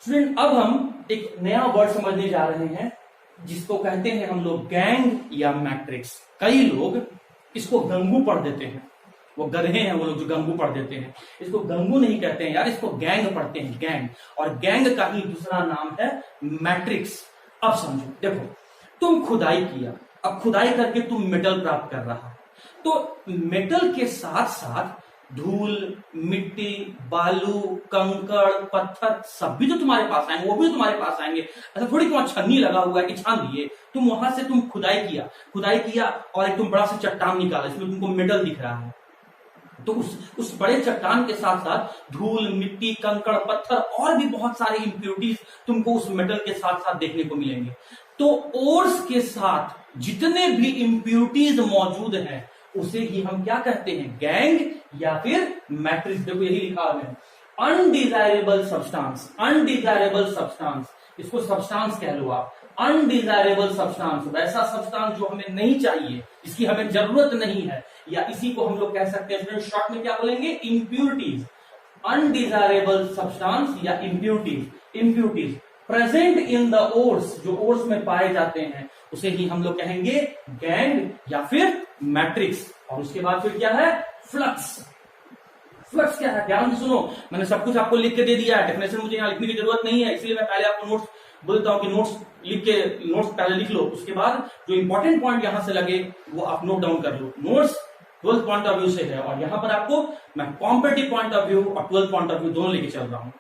S1: स्टूडेंट, अब हम एक नया वर्ड समझने जा रहे हैं जिसको कहते हैं हम लोग गैंग या मैट्रिक्स। कई लोग इसको गंगू पढ़ देते हैं, वो गधे हैं वो लोग जो गंगू पढ़ देते हैं। इसको गंगू नहीं कहते हैं यार, इसको गैंग पढ़ते हैं, गैंग। और गैंग का ही दूसरा नाम है मैट्रिक्स। अब समझो, देखो तुम खुदाई किया, अब खुदाई करके तुम मेटल प्राप्त कर रहा, तो मेटल के साथ साथ धूल, मिट्टी, बालू, कंकड़, पत्थर सब भी तो तुम्हारे पास आएंगे, वो भी तो तुम्हारे पास आएंगे। ऐसा थोड़ी तुम्हारा छन्नी लगा हुआ है कि छान दिए, तुम वहां से तुम खुदाई किया और एक तुम बड़ा सा चट्टान निकाला, इसमें तुमको मेटल दिख रहा है। तो उस बड़े चट्टान के साथ साथ धूल, मिट्टी, कंकड़, पत्थर और भी बहुत सारे इंप्योरिटीज तुमको उस मेटल के साथ साथ देखने को मिलेंगे। तो ओर्स के साथ जितने भी इंप्योरिटीज मौजूद हैं उसे ही हम क्या कहते हैं, गैंग या फिर मैट्रिक्स। देखो यही लिखा है, अनडिजायरेबल सब्सटेंस, अनडिजायरेबल सब्सटेंस, इसको सब्सटेंस कह लो आप। अनडिजायरेबल सब्सटेंस, वैसा सब्सटेंस जो हमें नहीं चाहिए, जिसकी हमें जरूरत नहीं है, या इसी को हम लोग कह सकते हैं शॉर्ट में क्या बोलेंगे, इंप्योरिटीज। अनडिजायरेबल सब्सटेंस या impurities present in the ores, जो ओर्स में पाए जाते हैं, उसे ही हम लोग कहेंगे गैंग या फिर मैट्रिक्स। और उसके बाद फिर क्या है, फ्लक्स। फ्लक्स क्या है, ध्यान से सुनो, मैंने सब कुछ आपको लिख के दे दिया है, डेफिनेशन मुझे यहाँ लिखने की जरूरत नहीं है, इसलिए मैं पहले आपको नोट्स बोलता हूँ कि नोट्स पहले लिख लो, उसके बाद जो इंपॉर्टेंट पॉइंट यहां से लगे वो आप नोट डाउन कर लो। Notes 12th point of view से है, और यहां पर आपको मैं कॉम्पिटिटिव पॉइंट ऑफ व्यू और 12th पॉइंट ऑफ व्यू दोनों लेके चल रहा हूं।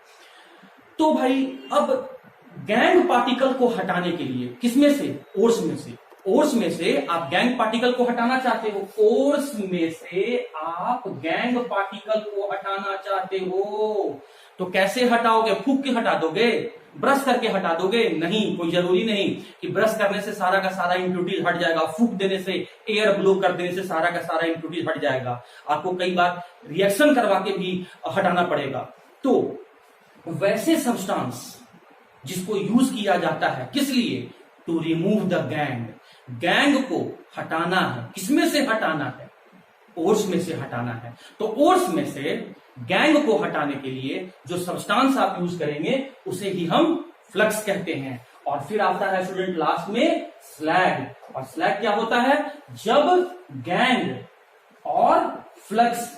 S1: तो भाई अब गैंग पार्टिकल को हटाने के लिए, किसमें से, ओर्स में से, ओर्स में से आप गैंग पार्टिकल को हटाना चाहते हो, ओर्स में से आप गैंग पार्टिकल को हटाना चाहते हो, तो कैसे हटाओगे, फूंक के हटा दोगे, ब्रश करके हटा दोगे? नहीं, कोई जरूरी नहीं कि ब्रश करने से सारा का सारा इंप्योरिटीज हट जाएगा, फूंक देने से, एयर ब्लो कर देने से सारा का सारा इंप्योरिटीज हट जाएगा। आपको कई बार रिएक्शन करवा के भी हटाना पड़ेगा। तो वैसे सब्सटेंस जिसको यूज किया जाता है, किस लिए, to remove the gangue, gangue को हटाना है। किसमें से हटाना है, ओर्स में से हटाना है। तो ओर्स में से गैंग को हटाने के लिए जो सब्सटेंस आप यूज करेंगे उसे ही हम फ्लक्स कहते हैं। और फिर आता है स्टूडेंट लास्ट में स्लैग। और स्लैग क्या होता है, जब गैंग और फ्लक्स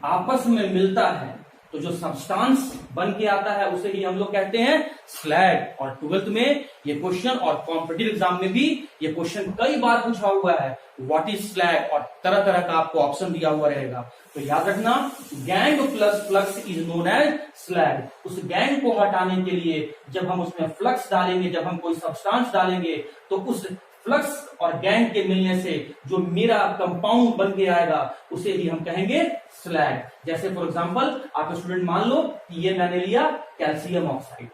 S1: आपस में मिलता है तो जो सब्सटेंस बन के आता है उसे ही हम लोग कहते हैं स्लैग। और 12th में ये क्वेश्चन और कॉम्पिटिटिव एग्जाम में भी ये क्वेश्चन कई बार पूछा हुआ है, व्हाट इज स्लैग, और तरह तरह का आपको ऑप्शन दिया हुआ रहेगा। तो याद रखना, gangue plus flux is known as slag. उस गैंग को हटाने के लिए जब हम उसमें फ्लक्स डालेंगे, जब हम कोई सब्सटेंस डालेंगे, तो उस फ्लक्स और गैंग के मिलने से जो मेरा कंपाउंड बन के आएगा उसे ही हम कहेंगे स्लैग। जैसे फॉर एग्जांपल आप स्टूडेंट मान लो कि ये मैंने लिया कैल्शियम ऑक्साइड,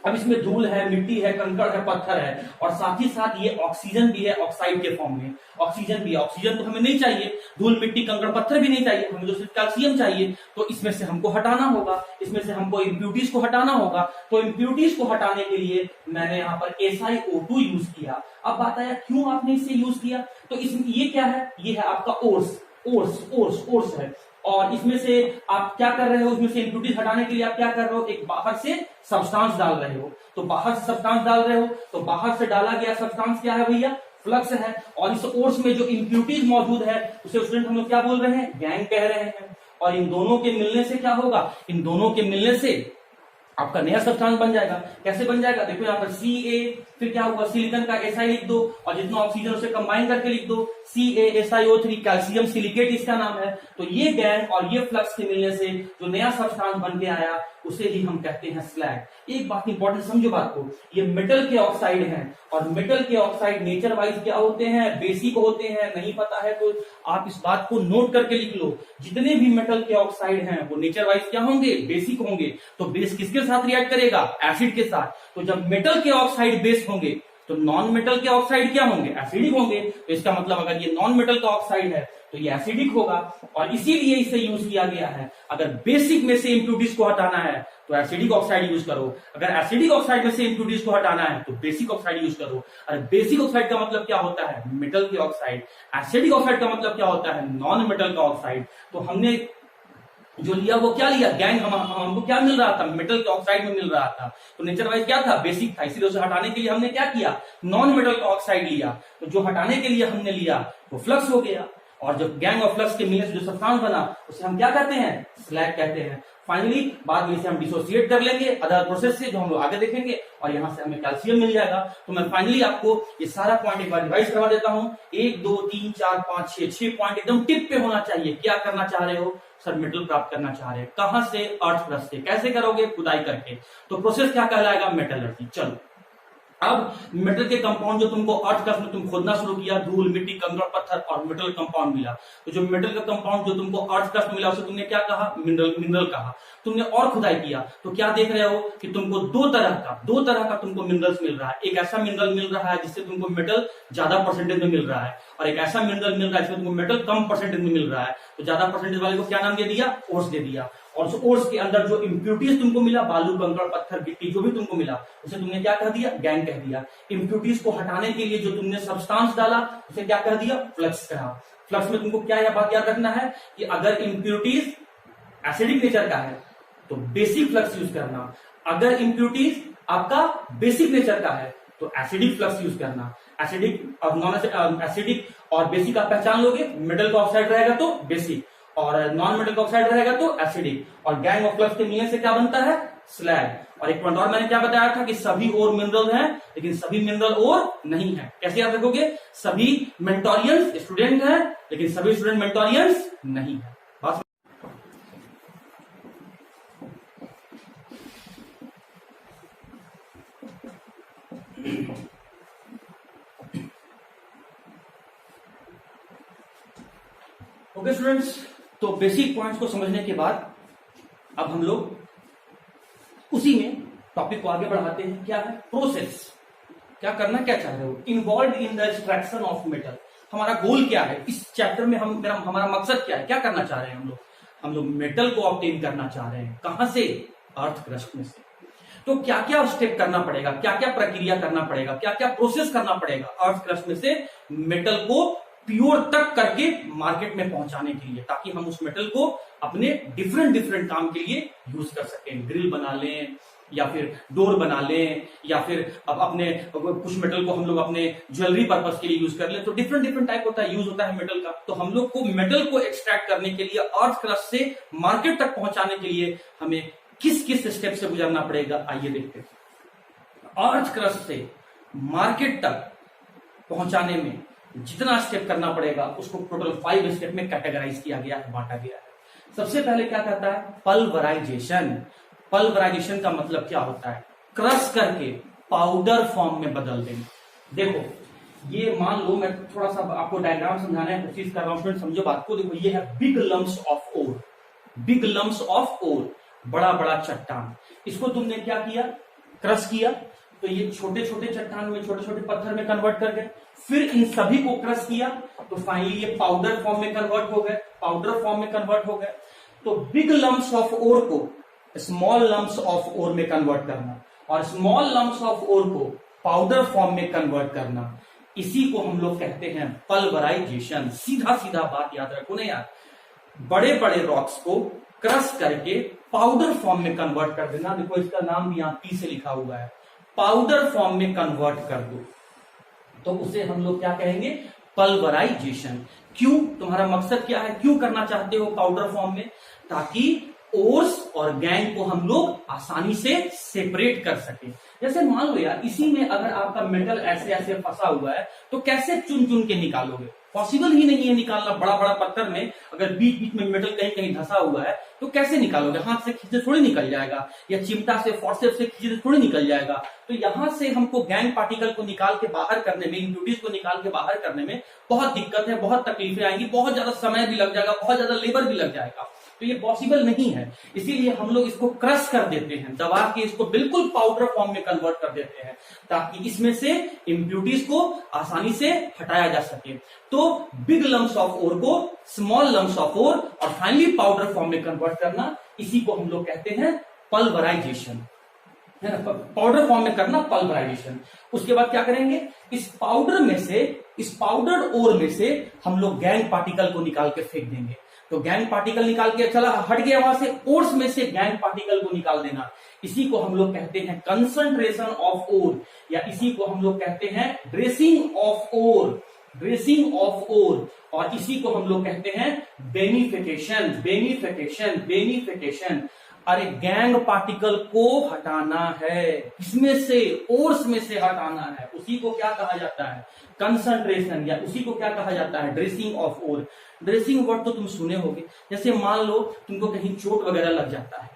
S1: अब इसमें धूल है, मिट्टी है, कंकड़ है, पत्थर है, और साथ ही साथ ये ऑक्सीजन भी है ऑक्साइड के फॉर्म में। ऑक्सीजन भी है, ऑक्सीजन तो हमें नहीं चाहिए, धूल मिट्टी कंकड़ पत्थर भी नहीं चाहिए, हमें तो सिर्फ कैल्शियम चाहिए। तो इसमें से हमको हटाना होगा, इसमें से हमको इम्प्यूरिटीज को हटाना होगा। तो इम्प्यूरिटीज को हटाने के लिए मैंने यहाँ पर SiO2 यूज किया। अब बात आया क्यों आपने इसे यूज किया, तो इसमें ये क्या है, ये है आपका ओर्स है। और इसमें से आप क्या कर रहे हो, इसमें से इम्प्यूरिटीज हटाने के लिए आप क्या कर रहे हो, एक बाहर से सब्सटेंस डाल रहे हो। तो बाहर से सब्सटेंस डाल रहे हो, तो बाहर से डाला गया सब्सटेंस क्या है भैया, फ्लक्स है। और इस ओर्स में जो इम्प्यूरिटीज मौजूद है उसे स्टूडेंट हम लोग क्या बोल रहे हैं, गैंग कह रहे हैं। और इन दोनों के मिलने से क्या होगा, इन दोनों के मिलने से आपका नया सब्सटेंस बन जाएगा। कैसे बन जाएगा, देखो यहाँ पर Ca, फिर क्या होगा, सिलिकॉन का Si लिख दो, और जितना ऑक्सीजन उसे कंबाइन करके लिख दो, CaSiO3, कैल्शियम सिलिकेट इसका नाम है। तो ये गैंग और ये फ्लक्स के मिलने से जो नया सब्सटेंस बन के आया उसे ही हम कहते हैं स्लैग। एक बात इंपॉर्टेंट समझो बात को, ये मेटल के ऑक्साइड हैं, और मेटल के ऑक्साइड नेचर वाइज क्या होते हैं, बेसिक होते हैं। नहीं पता है तो आप इस बात को नोट करके लिख लो, जितने भी मेटल के ऑक्साइड हैं वो नेचर वाइज क्या होंगे, बेसिक होंगे। तो बेस किसके साथ रिएक्ट करेगा, एसिड के साथ। तो जब मेटल के ऑक्साइड बेस होंगे तो नॉन मेटल के ऑक्साइड क्या होंगे, एसिडिक होंगे। तो इसका मतलब अगर ये नॉन मेटल का ऑक्साइड है तो ये एसिडिक होगा, और इसीलिए इसे यूज किया गया है। अगर बेसिक में से इम्प्यूरिटीज को हटाना है तो एसिडिक ऑक्साइड यूज करो, अगर एसिडिक ऑक्साइड में से इम्प्यूरिटीज को हटाना है तो बेसिक ऑक्साइड यूज करो। अरे बेसिक ऑक्साइड का मतलब क्या होता है, मेटल के ऑक्साइड। एसिडिक ऑक्साइड का मतलब क्या होता है, नॉन मेटल का ऑक्साइड। तो हमने जो लिया वो क्या लिया, गैंग। हमको क्या मिल रहा था, मेटल के ऑक्साइड में मिल रहा था। तो नेचर वाइज क्या था, बेसिक था, इसीलिए उसे हटाने के लिए हमने क्या किया, नॉन मेटल का ऑक्साइड लिया। तो जो हटाने के लिए हमने लिया वो फ्लक्स हो गया, और जो गैंग और फ्लक्स के मिलने से जो सब्सटेंस बना उसे हम क्या कहते हैं, स्लैग कहते हैं। फाइनली बाद में इसे हम डिसोसिएट कर लेंगे अदर प्रोसेस से, जो हम लोग आगे देखेंगे, और यहां से हमें कैल्शियम मिल जाएगा। तो मैं फाइनली आपको ये सारा पॉइंट एक बार रिवाइज करवा देता हूं। 1 2 3 4 5 6 पॉइंट एकदम टिप पे होना चाहिए। क्या करना चाह रहे हो सर, मेटल प्राप्त करना चाह रहे हैं, कहां से, अर्थ क्रस्ट से। कैसे करोगे, खुदाई करके। तो प्रोसेस क्या कहलाएगा, मेटलर्जी। चलो अब मेटल के कंपाउंड जो तुमको अर्थ क्रस्ट में तुम खोदना शुरू किया, धूल मिट्टी कंकड़ पत्थर और मेटल कंपाउंड मिला। तो जो मेटल का कंपाउंड जो तुमको अर्थ क्रस्ट मिला उसे तुमने क्या कहा, मिनरल कहा। तुमने और खुदाई किया तो क्या देख रहे हो कि तुमको दो तरह का तुमको मिनरल्स मिल रहा है। एक ऐसा मिनरल मिल रहा है जिससे तुमको मेटल ज्यादा परसेंटेज में मिल रहा है, और एक ऐसा मिनरल मिल रहा है जिसमें तुमको मेटल कम परसेंटेज में मिल रहा है। तो ज्यादा परसेंटेज वाले को क्या नाम दे दिया, ओर्स दे दिया। और उस ओर्स के अंदर जो इम्प्यूरिटीज तुमको मिला, बालू कंकड़ पत्थर गिट्टी जो भी तुमको मिला, उसे तुमने क्या कह दिया, गैंग कह दिया। इम्प्यूरिटीज को हटाने के लिए जो तुमने सब्सटेंस डाला उसे क्या कह दिया, फ्लक्स कहा। फ्लक्स में तुमको क्या बात याद रखना है कि अगर इम्प्यूरिटीज एसिडिक नेचर का है तो बेसिक फ्लक्स यूज करना, अगर इम्प्यूरिटीज आपका बेसिक नेचर का है तो एसिडिक फ्लक्स यूज करना। एसिडिक और नॉन एसिडिक और बेसिक आप पहचान लोगे, मेटल का ऑक्साइड रहेगा तो बेसिक, और नॉन मेटल का ऑक्साइड रहेगा तो एसिडिक। और गैंग ऑफ फ्लक्स के मिलने से क्या बनता है, स्लैग। और एक पॉइंट और मैंने क्या बताया था कि सभी और मिनरल हैं लेकिन सभी मिनरल और नहीं है। कैसे याद रखोगे, सभी मेंटोरियंस स्टूडेंट हैं लेकिन सभी स्टूडेंट मेंटोरियंस नहीं है। बस ओके स्टूडेंट्स, तो बेसिक पॉइंट्स को समझने के बाद अब हम लोग उसी में टॉपिक को आगे बढ़ाते हैं। क्या है, प्रोसेस। क्या करना क्या चाह रहे हो, involve in the extraction of metal. हमारा गोल क्या है इस चैप्टर में, हमारा मकसद क्या है, क्या करना चाह रहे हैं हम लोग मेटल को ऑब्टेन करना चाह रहे हैं। कहां से, अर्थ क्रस्ट में से। तो क्या क्या स्टेप करना पड़ेगा, क्या क्या प्रक्रिया करना पड़ेगा, क्या क्या प्रोसेस करना पड़ेगा अर्थ क्रस्ट में से मेटल को प्योर तक करके मार्केट में पहुंचाने के लिए, ताकि हम उस मेटल को अपने डिफरेंट काम के लिए यूज कर सकें। ग्रिल बना लें, या फिर डोर बना लें, या फिर अब अपने कुछ मेटल को हम लोग अपने ज्वेलरी पर्पस के लिए यूज कर लें। तो डिफरेंट टाइप होता है, यूज होता है मेटल का। तो हम लोग को मेटल को एक्सट्रैक्ट करने के लिए अर्थ क्रस्ट से मार्केट तक पहुंचाने के लिए हमें किस किस स्टेप से गुजरना पड़ेगा, आइए देखते हैं। अर्थ क्रस्ट से मार्केट तक पहुंचाने में जितना स्टेप करना पड़ेगा उसको टोटल 5 स्टेप में कैटेगराइज किया गया है, बांटा गया है। सबसे पहले क्या कहता है, पल्वराइजेशन। पल्वराइजेशन का मतलब क्या होता है, क्रश करके पाउडर फॉर्म में बदल देना। देखो ये मान लो, मैं थोड़ा सा आपको डायग्राम समझाने की कोशिश कर रहा हूं, स्टूडेंट समझो बात को। देखो ये है big lumps of ore, big lumps of ore, बड़ा बड़ा चट्टान। इसको तुमने क्या किया, क्रश किया तो ये छोटे छोटे चट्टान में, छोटे छोटे पत्थर में कन्वर्ट कर गए। फिर इन सभी को क्रश किया तो फाइनली ये पाउडर फॉर्म में कन्वर्ट हो गए, पाउडर फॉर्म में कन्वर्ट हो गए। तो बिग लम्प्स ऑफ ओर को स्मॉल लम्प्स ऑफ ओर में कन्वर्ट करना और स्मॉल लम्प्स ऑफ ओर को पाउडर फॉर्म में कन्वर्ट करना, इसी को हम लोग कहते हैं पल्वराइजेशन। सीधा सीधा बात याद रखो ना यार, बड़े बड़े रॉक्स को क्रश करके पाउडर फॉर्म में कन्वर्ट कर देना। देखो इसका नाम भी यहाँ पी से लिखा हुआ है, पाउडर फॉर्म में कन्वर्ट कर दो तो उसे हम लोग क्या कहेंगे, पल्वराइजेशन। क्यों, तुम्हारा मकसद क्या है, क्यों करना चाहते हो पाउडर फॉर्म में? ताकि ओर्स और गैंग को हम लोग आसानी से सेपरेट कर सके। जैसे मान लो यार, इसी में अगर आपका मेटल ऐसे ऐसे फंसा हुआ है तो कैसे चुन चुन के निकालोगे? पॉसिबल ही नहीं है निकालना। बड़ा बड़ा पत्थर में अगर बीच बीच में मेटल कहीं कहीं धंसा हुआ है तो कैसे निकालोगे? हाथ से खींचे थोड़ी निकल जाएगा, या चिमटा से फोर्सेप्स से खींचे थोड़ी निकल जाएगा। तो यहां से हमको गैंग पार्टिकल को निकाल के बाहर करने में, इम्प्यूरिटीज को निकाल के बाहर करने में बहुत दिक्कत है, बहुत तकलीफें आएंगी, बहुत ज्यादा समय भी लग जाएगा, बहुत ज्यादा लेबर भी लग जाएगा। तो ये पॉसिबल नहीं है, इसीलिए हम लोग इसको क्रश कर देते हैं, दबा के इसको बिल्कुल पाउडर फॉर्म में कन्वर्ट कर देते हैं ताकि इसमें से इम्प्यूरिटीज को आसानी से हटाया जा सके। तो बिग लम्प्स ऑफ ओर को स्मॉल लम्प्स ऑफ ओर और फाइनली पाउडर फॉर्म में कन्वर्ट करना, इसी को हम लोग कहते हैं पल्वराइजेशन, है ना। पाउडर फॉर्म में करना पल्वराइजेशन। उसके बाद क्या करेंगे, इस पाउडर में से, इस पाउडर ओर में से हम लोग गैंग पार्टिकल को निकाल के फेंक देंगे। तो गैंग पार्टिकल निकाल के चला हट गया वहां से, ओर्स में से गैंग पार्टिकल को निकाल देना, इसी को हम लोग कहते हैं कंसंट्रेशन ऑफ ओर, या इसी को हम लोग कहते हैं dressing of ore, dressing of ore, और इसी को हम लोग कहते हैं बेनिफिकेशन, बेनिफिकेशन, बेनिफिकेशन। अरे गैंग पार्टिकल को हटाना है, इसमें से, ओर्स में से हटाना है, उसी को क्या कहा जाता है, कंसंट्रेशन, या उसी को क्या कहा जाता है, dressing of ore. Dressing word तो तुम सुने होगे। जैसे मान लो तुमको कहीं चोट वगैरह लग जाता है,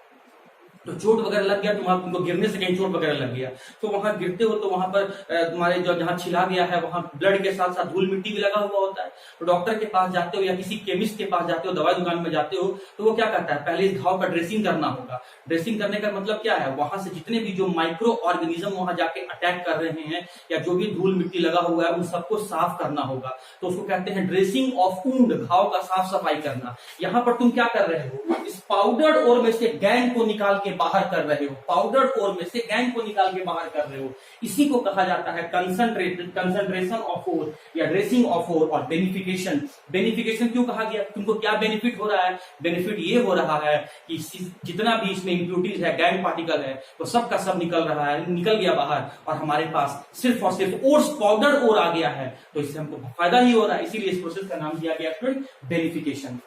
S1: तो चोट वगैरह लग गया, तुमको गिरने से कहीं चोट वगैरह लग गया, तो वहां गिरते हो तो वहां पर तुम्हारे जो जहां छिला गया है वहां ब्लड के साथ साथ धूल मिट्टी भी लगा हुआ होता है। तो डॉक्टर के पास जाते हो या किसी केमिस्ट के पास जाते हो, दवाई दुकान में जाते हो, तो वो क्या करता है, पहले इस घाव का ड्रेसिंग करना होगा। ड्रेसिंग करने का मतलब क्या है, वहां से जितने भी जो माइक्रो ऑर्गेनिज्म वहां जाके अटैक कर रहे हैं या जो भी धूल मिट्टी लगा हुआ है उन सबको साफ करना होगा। तो उसको कहते हैं ड्रेसिंग ऑफ वुंड, घाव का साफ सफाई करना। यहाँ पर तुम क्या कर रहे हो, इस पाउडर्ड ओर में से गैंग को निकाल के बाहर कर रहे हो, पाउडर ओर में से गैंग को निकाल के बाहर कर रहे हो, इसी को कहा जाता है कंसंट्रेशन ऑफ ओर या ड्रेसिंग ऑफ ओर और बेनिफिकेशन। बेनिफिकेशन क्यों कहा गया, तुमको क्या बेनिफिट हो रहा है, बेनिफिट ये हो रहा है कि जितना भी इसमें इम्प्यूरिटीज है, गैंग पार्टिकल है, वो सब का सब निकल रहा है, निकल गया बाहर, और हमारे पास सिर्फ और सिर्फ ओर्स, पाउडर ओर आ गया है, तो इससे हमको फायदा ही हो रहा है, इसीलिए इस प्रोसेस का नाम दिया गया स्टूडेंट बेनिफिकेशन।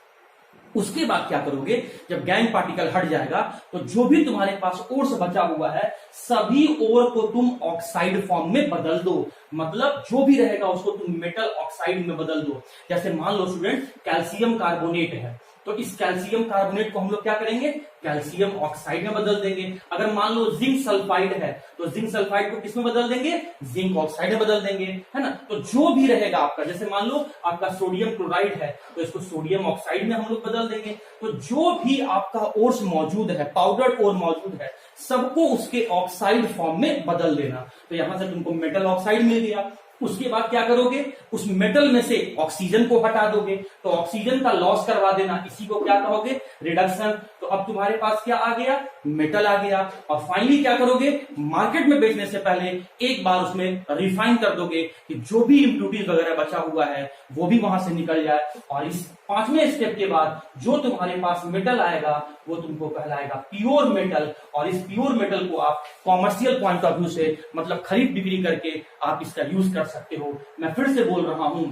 S1: उसके बाद क्या करोगे, जब गैंग पार्टिकल हट जाएगा तो जो भी तुम्हारे पास ओर्स बचा हुआ है सभी ओर को तुम ऑक्साइड फॉर्म में बदल दो, मतलब जो भी रहेगा उसको तुम मेटल ऑक्साइड में बदल दो। जैसे मान लो स्टूडेंट कैल्शियम कार्बोनेट है, तो इस कैल्शियम कार्बोनेट को हम लोग क्या करेंगे, कैल्शियम ऑक्साइड में बदल देंगे। अगर मान लो जिंक सल्फाइड है तो जिंक सल्फाइड को किसमें बदल देंगे, जिंक ऑक्साइड में बदल देंगे, है ना। तो जो भी रहेगा आपका, जैसे मान लो आपका सोडियम क्लोराइड है तो इसको सोडियम ऑक्साइड में हम लोग बदल देंगे। तो जो भी आपका ओर्स मौजूद है, पाउडर ओर मौजूद है, सबको उसके ऑक्साइड फॉर्म में बदल देना। तो यहां से तुमको मेटल ऑक्साइड मिल गया। उसके बाद क्या करोगे, उस मेटल में से ऑक्सीजन को हटा दोगे, तो ऑक्सीजन का लॉस करवा देना, इसी को क्या कहोगे, रिडक्शन। तो अब तुम्हारे पास क्या आ गया, मेटल आ गया। और फाइनली क्या करोगे, मार्केट में बेचने से पहले एक बार उसमें रिफाइन कर दोगे कि जो भी इम्प्यूरिटीज वगैरह बचा हुआ है वो भी वहां से निकल जाए। और इस पांचवें स्टेप के बाद जो तुम्हारे पास मेटल आएगा वो तुमको कहलाएगा प्योर मेटल। और इस प्योर मेटल को आप कॉमर्शियल पॉइंट ऑफ व्यू से, मतलब खरीद बिक्री करके आप इसका यूज कर सकते हो। मैं फिर से बोल रहा हूं,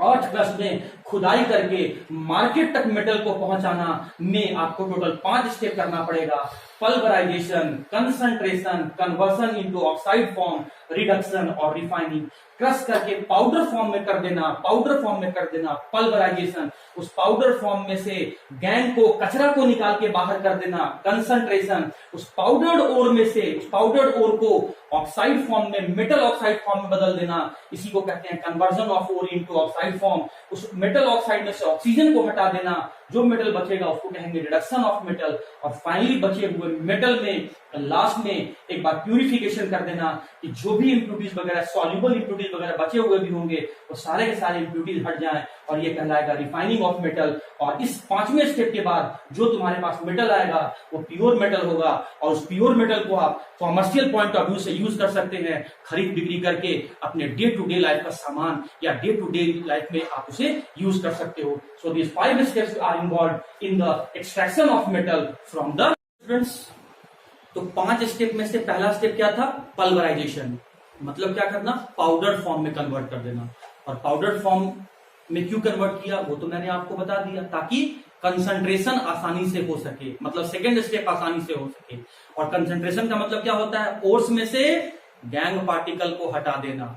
S1: 8 क्लास में खुदाई करके मार्केट तक मेटल को पहुंचाना में आपको टोटल 5 स्टेप करना पड़ेगा। Pulverisation, concentration, conversion into oxide form, reduction और रिफाइनिंग। क्रश करके पाउडर फॉर्म में कर देना, पाउडर फॉर्म में कर देना, पल्वराइजेशन। उस पाउडर फॉर्म में से गैंग को, कचरा को निकाल के बाहर कर देना, कंसंट्रेशन। उस पाउडर्ड ओर में से, उस पाउडर्ड ओर को ऑक्साइड फॉर्म में, मेटल ऑक्साइड फॉर्म में बदल देना, इसी को कहते हैं conversion of ore into oxide form. उस मेटल ऑक्साइड में से ऑक्सीजन को हटा देना, जो मेटल बचेगा उसको कहेंगे रिडक्शन ऑफ मेटल। और फाइनली बचे हुए मेटल में लास्ट में एक बार प्यूरिफिकेशन कर देना कि जो भी इम्प्यूरिटीज वगैरह, सॉल्युबल इम्प्यूरिटीज वगैरह बचे हुए भी होंगे वो सारे के सारे इम्प्यूरिटीज हट जाएं, और ये कहलाएगा रिफाइनिंग ऑफ मेटल। और इस 5वें स्टेप के बाद जो तुम्हारे पास मेटल आएगा वो प्योर मेटल होगा, और उस प्योर मेटल को आप कॉमर्शियल पॉइंट ऑफ व्यू से यूज कर सकते हैं, खरीद बिक्री करके अपने डे टू डे लाइफ का सामान या डे टू डे लाइफ में आप उसे यूज कर सकते हो। So this 5 steps are involve in the extraction of metal from the students. तो 5 स्टेप में से पहला स्टेप क्या था? पल्वराइजेशन, मतलब क्या करना? पाउडर फॉर्म में कन्वर्ट कर देना। और पाउडर फॉर्म में क्यों कन्वर्ट किया वो तो मैंने आपको बता दिया, ताकि कंसंट्रेशन आसानी से हो सके, मतलब सेकेंड स्टेप आसानी से हो सके। और कंसंट्रेशन का मतलब क्या होता है? ओर्स में से गैंग पार्टिकल को हटा देना।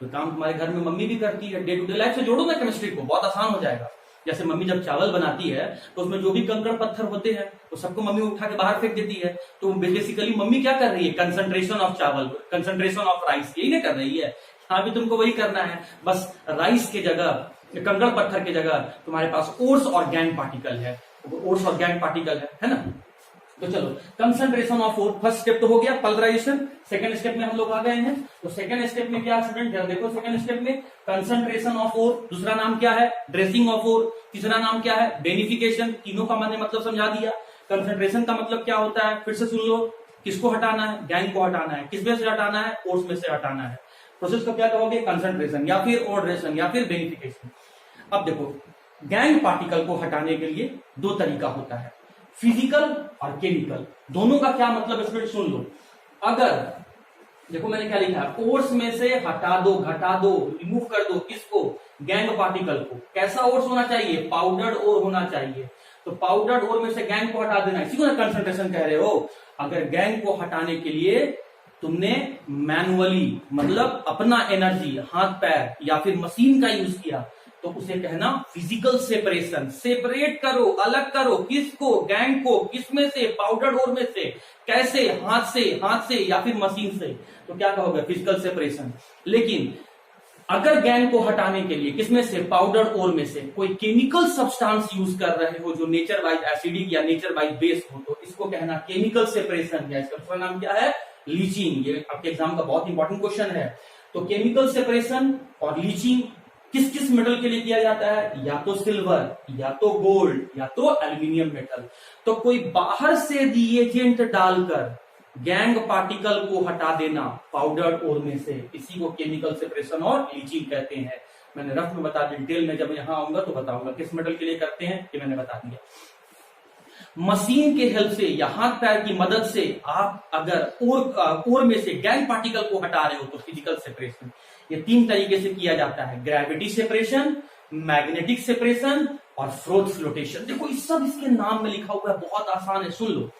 S1: तो काम तुम्हारे घर में मम्मी भी करती है, डे टू डे लाइफ से जोड़ो ना केमिस्ट्री को, बहुत आसान हो जाएगा। जैसे मम्मी जब चावल बनाती है तो उसमें जो भी कंकड़ पत्थर होते हैं तो सबको मम्मी उठा के बाहर फेंक देती है। तो बेसिकली मम्मी क्या कर रही है? कंसंट्रेशन ऑफ चावल, कंसंट्रेशन ऑफ राइस, यही ना कर रही है। यहाँ भी तुमको वही करना है, बस राइस के जगह, कंकड़ पत्थर की जगह तुम्हारे पास ओर्स और गैंग पार्टिकल है, ओर्स और गैंग पार्टिकल है ना। तो चलो, concentration of ore, first step तो हो गया पल्वराइजेशन। सेकंड स्टेप में हम लोग आ गए हैं। तो सेकंड स्टेप में क्या स्टूडेंट, देखो सेकंड स्टेप में कंसंट्रेशन ऑफ ओर, दूसरा नाम क्या है? ड्रेसिंग ऑफ ओर, तीसरा नाम क्या है? बेनिफिकेशन। तीनों का मैंने मतलब समझा दिया। कंसंट्रेशन का मतलब क्या होता है? फिर से सुन लो, किसको हटाना है? गैंग को हटाना है। किस में से हटाना है? ओर्स में से हटाना है। प्रोसेस को क्या कहोगे? कंसंट्रेशन या फिर ओर्ड्रेशन या फिर बेनिफिकेशन। अब देखो, गैंग पार्टिकल को हटाने के लिए 2 तरीका होता है, फिजिकल और केमिकल। दोनों का क्या मतलब स्टूडेंट सुन लो। अगर देखो मैंने क्या लिखा है, ओर्स में से हटा दो, घटा दो, रिमूव कर दो, किसको? गैंग पार्टिकल को। कैसा ओर्स होना चाहिए? पाउडर्ड ओर होना चाहिए। तो पाउडर्ड ओर में से गैंग को हटा देना, इसी को ना कंसंट्रेशन कह रहे हो। अगर गैंग को हटाने के लिए तुमने मैनुअली, मतलब अपना एनर्जी, हाथ पैर या फिर मशीन का यूज किया, तो उसे कहना फिजिकल सेपरेशन। सेपरेट करो, अलग करो, किसको? गैंग को। किसमें से? पाउडर ओर में से। कैसे? हाथ से या फिर मशीन से। तो क्या कहोगे? Physical separation. लेकिन अगर गैंग को हटाने के लिए किसमें से? पाउडर ओर में से कोई केमिकल सब्सटेंस यूज कर रहे हो जो नेचर वाइज एसिडिक या नेचर वाइज बेस हो, तो इसको कहना केमिकल सेपरेशन। या इसका दूसरा नाम क्या है? लीचिंग। ये आपके एग्जाम का बहुत इंपॉर्टेंट क्वेश्चन है। तो केमिकल सेपरेशन और लीचिंग किस किस मेटल के लिए किया जाता है? या तो सिल्वर, या तो गोल्ड, या तो एल्यूमिनियम मेटल। तो कोई बाहर से रिएजेंट डालकर गैंग पार्टिकल को हटा देना पाउडर ओर में से, इसी को केमिकल सेपरेशन और लीचिंग कहते हैं। मैंने रफ में बता दिया, डिटेल में जब यहां आऊंगा तो बताऊंगा किस मेटल के लिए करते हैं, ये मैंने बता दिया। मशीन के हेल्प से या हाथ पैर की मदद से आप अगर ओर में से गैंग पार्टिकल को हटा रहे हो तो फिजिकल सेपरेशन। ये 3 तरीके से किया जाता है, ग्रेविटी सेपरेशन, मैग्नेटिक सेपरेशन और फ्रोथ फ्लोटेशन। देखो इस सब इसके नाम में लिखा हुआ है, बहुत आसान है, सुन लो।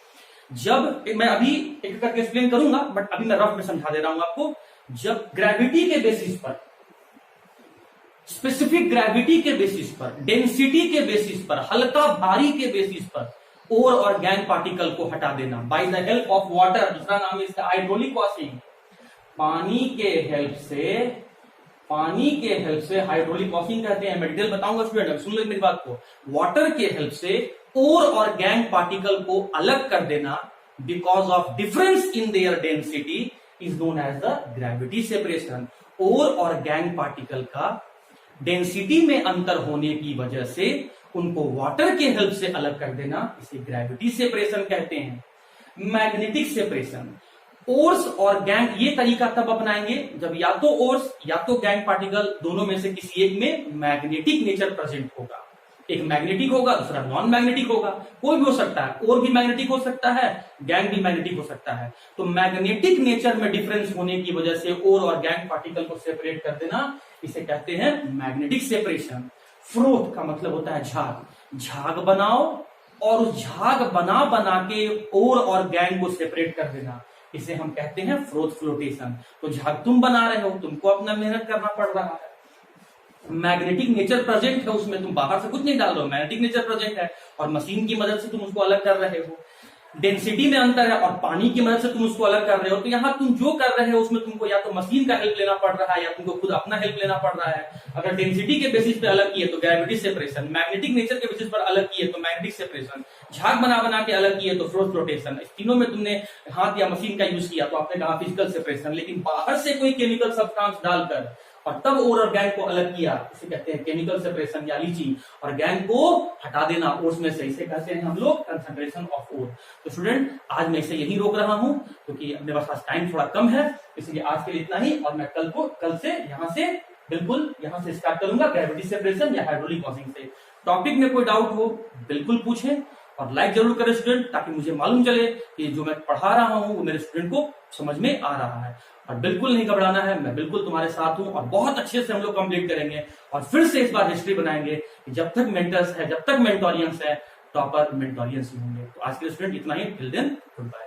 S1: जब मैं अभी एक करके एक्सप्लेन करूंगा, बट अभी मैं रफ में समझा दे रहा हूं आपको। जब ग्रेविटी के बेसिस पर, स्पेसिफिक ग्रेविटी के बेसिस पर, डेंसिटी के बेसिस पर, हल्का भारी के बेसिस पर ओर और गैंग पार्टिकल को हटा देना by the help of water, दूसरा नाम है इसका हाइड्रोलिक वॉशिंग। पानी के हेल्प से हाइड्रोलिक वॉशिंग कहते हैं। मैं डिटेल बताऊंगा स्टूडेंट, सुन लो मेरी बात को। वाटर के हेल्प से ओर और गैंग पार्टिकल को अलग कर देना because of difference in their density is known as the gravity separation. Ore और गैंग पार्टिकल का डेंसिटी में अंतर होने की वजह से उनको वाटर के हेल्प से अलग कर देना, इसे ग्रेविटी सेपरेशन कहते हैं। मैग्नेटिक सेपरेशन, ओर्स और गैंग, ये तरीका तब अपनाएंगे जब या तो ओर्स या तो गैंग पार्टिकल दोनों में से किसी एक में मैग्नेटिक नेचर प्रेजेंट होगा। एक मैग्नेटिक होगा, दूसरा नॉन मैग्नेटिक होगा। कोई भी हो सकता है, ओर भी मैग्नेटिक हो सकता है, गैंग भी मैग्नेटिक हो सकता है। तो मैग्नेटिक नेचर में डिफरेंस होने की वजह से ओर और गैंग पार्टिकल को सेपरेट कर देना, इसे कहते हैं मैग्नेटिक सेपरेशन। फ्रोथ का मतलब होता है झाग। झाग बनाओ और उस झाग बना बना के ओर और गैंग को सेपरेट कर देना, इसे हम कहते हैं फ्रोथ फ्लोटेशन। तो झाग तुम बना रहे हो, तुमको अपना मेहनत करना पड़ रहा है। मैग्नेटिक नेचर प्रेजेंट है उसमें, तुम बाहर से कुछ नहीं डाल रहे हो, मैग्नेटिक नेचर प्रेजेंट है और मशीन की मदद से तुम उसको अलग कर रहे हो। डेंसिटी में अंतर है और पानी की मदद से तुम उसको अलग कर रहे हो, तो यहाँ तुम जो कर रहे हो उसमें तुमको या तो मशीन का हेल्प लेना पड़ रहा है या तुमको खुद अपना हेल्प लेना पड़ रहा है। अगर डेंसिटी के बेसिस पे अलग किए तो ग्रेविटी सेपरेशन, मैग्नेटिक नेचर के बेसिस पर अलग किए तो मैग्नेटिक सेपरेशन, झाग बना बना के अलग किए तो फोर्स रोटेशन। इस तीनों में तुमने हाथ या मशीन का यूज किया तो आपने कहा फिजिकल सेपरेशन। लेकिन बाहर से कोई केमिकल सब्सटेंस डालकर और तब ओर और गैंग को अलग किया, इसे कहते हैं केमिकल सेपरेशन या लीचिंग। और गैंग को हटा देना ओर्स में से, इसे कहते हैं हम लोग कंसंट्रेशन ऑफ ओर। तो स्टूडेंट आज मैं इसे यहीं रोक रहा हूं क्योंकि मेरे पास टाइम थोड़ा कम है, इसलिए आज के लिए इतना ही। और मैं कल से यहां से स्टार्ट करूंगा ग्रेविटी सेपरेशन या हाइड्रोलिक क्रॉसिंग से। टॉपिक में कोई डाउट हो बिल्कुल पूछें और लाइक जरूर करें स्टूडेंट, ताकि मुझे मालूम चले कि जो मैं पढ़ा रहा हूं वो मेरे स्टूडेंट को समझ में आ रहा है। और बिल्कुल नहीं घबराना है, मैं बिल्कुल तुम्हारे साथ हूं और बहुत अच्छे से हम लोग कंप्लीट करेंगे। और फिर से इस बार हिस्ट्री बनाएंगे कि जब तक मेंटर्स है, जब तक मेंटोरियंस है, टॉपर मेंटोरियंस ही होंगे। तो आज के स्टूडेंट इतना ही, टिल देन गुड बाय।